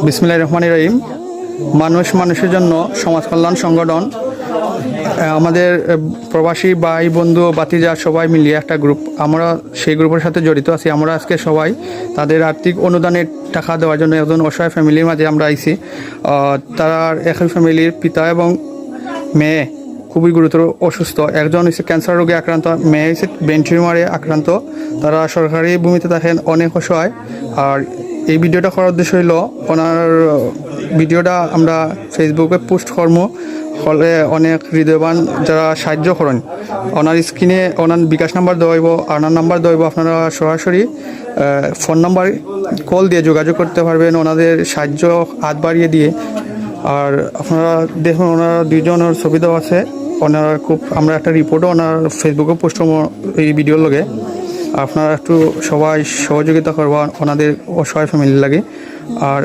বিসমিল্লাহির রহমানির রহিম। মানুষ মানুষের জন্য সমাজ কল্যাণ সংগঠন, আমাদের প্রবাসী ভাই বন্ধু বাতিজা সবাই মিলিয়ে একটা গ্রুপ, আমরা সেই গ্রুপের সাথে জড়িত আছি। আমরা আজকে সবাই তাদের আর্থিক অনুদানের টাকা দেওয়ার জন্য একজন অসহায় ফ্যামিলির মাঝে আমরা আইছি। তারা একই ফ্যামিলির পিতা এবং মেয়ে খুবই গুরুতর অসুস্থ। একজন হচ্ছে ক্যান্সার রোগে আক্রান্ত, মেয়ে হচ্ছে ব্রেন টিউমারে আক্রান্ত। তারা সরকারি ভূমিতে থাকেন, অনেক অসহায়। আর এই ভিডিওটা করার উদ্দেশ্য হইল ওনার ভিডিওটা আমরা ফেসবুকে পোস্ট করবো, হলে অনেক হৃদয়বান যারা সাহায্য করেন ওনার স্ক্রিনে ওনার বিকাশ নাম্বার দেওয়া হইব, ওনার নাম্বার দেওয়া হইব। আপনারা সরাসরি ফোন নাম্বার কল দিয়ে যোগাযোগ করতে পারবেন ওনাদের সাহায্য হাত বাড়িয়ে দিয়ে। আর আপনারা দেখুন ওনারা দুইজনের ছবি দেওয়া আছে। ওনারা খুব, আমরা একটা রিপোর্টও ওনার ফেসবুকে পোস্ট করবো এই ভিডিওর লগে। আপনারা একটু সবাই সহযোগিতা করবেন ওনাদের অসহায় ফ্যামিলির লাগে। আর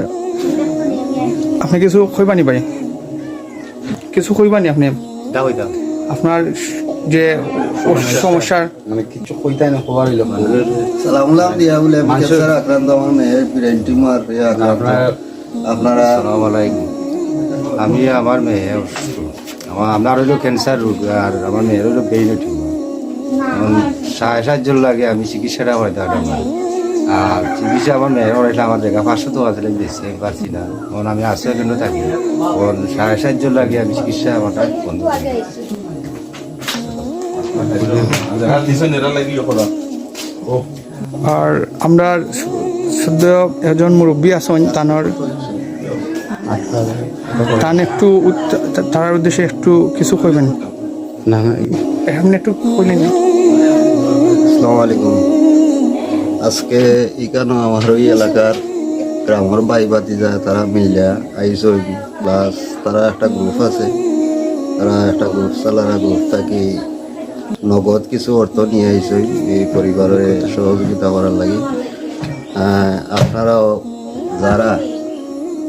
আপনি কিছু কইবানি ভাই, কিছু কইবানি আপনি আপনার যে সমস্যার মানে কিছু কইতাই না খবর হইল সালাম দিয়া বলে ক্যান্সার আক্রান্ত আমার মেয়ের ব্রেন টিউমার আপনারা আসসালামু আলাইকুম। আমি আমার মেয়ে অসুস্থ, আমার হইলো ক্যান্সার রোগ আর আমার মেয়ের হইলো ব্রেন টিউমার। এখন সাহায্য লাগে, আমি চিকিৎসাটা হয় তার আমার। আর চিকিৎসা আমার মেয়ের হইলে আমার জায়গা 500 টাকা আসলে বেশি পারছি না। এখন আমি আশ্রয় কেন্দ্র থাকি, এখন সাহায্য লাগে, আমি চিকিৎসা আমারটা বন্ধ করি। আর আমরা শুদ্ধ একজন মুরব্বী আছেন, তার একটু তার উদ্দেশ্যে একটু কিছু কইবেন না এখন একটু কইলেন। আসসালামু আলাইকুম। আজকে এখানে আমার ওই এলাকার গ্রামের ভাই বাতিজা তারা মিলা আইস, প্লাস তারা একটা গ্রুপ আছে, তারা একটা গ্রুপ চালারা গ্রুপ থাকি নগদ কিছু অর্থ নিয়ে আইস এই পরিবারের সহযোগিতা করার লাগে। আপনারাও যারা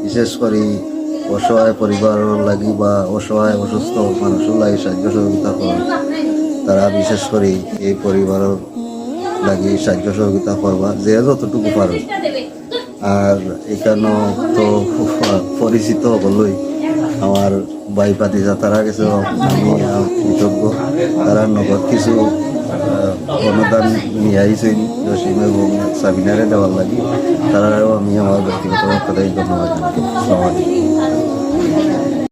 বিশেষ করে অসহায় পরিবারের লাগি বা অসহায় অসুস্থ মানুষের লাগে সাহায্য সহযোগিতা করেন, তারা বিশেষ করে এই পরিবারের লাগি সাহায্য সহযোগিতা করবা যে যতটুকু পারো। আর এখানেও তো পরিচিত হলই আমার ভাই পাতিজা, তারা গেছে আমি কৃতজ্ঞ। তারা নগদ কিছু অনুদান নিয়ে আইছেন জসিম এবং সাবিনারে দেওয়ার লাগি, তারাও আমি আমার ব্যক্তিগত কথাই ধন্যবাদ। আসসালামু আলাইকুম।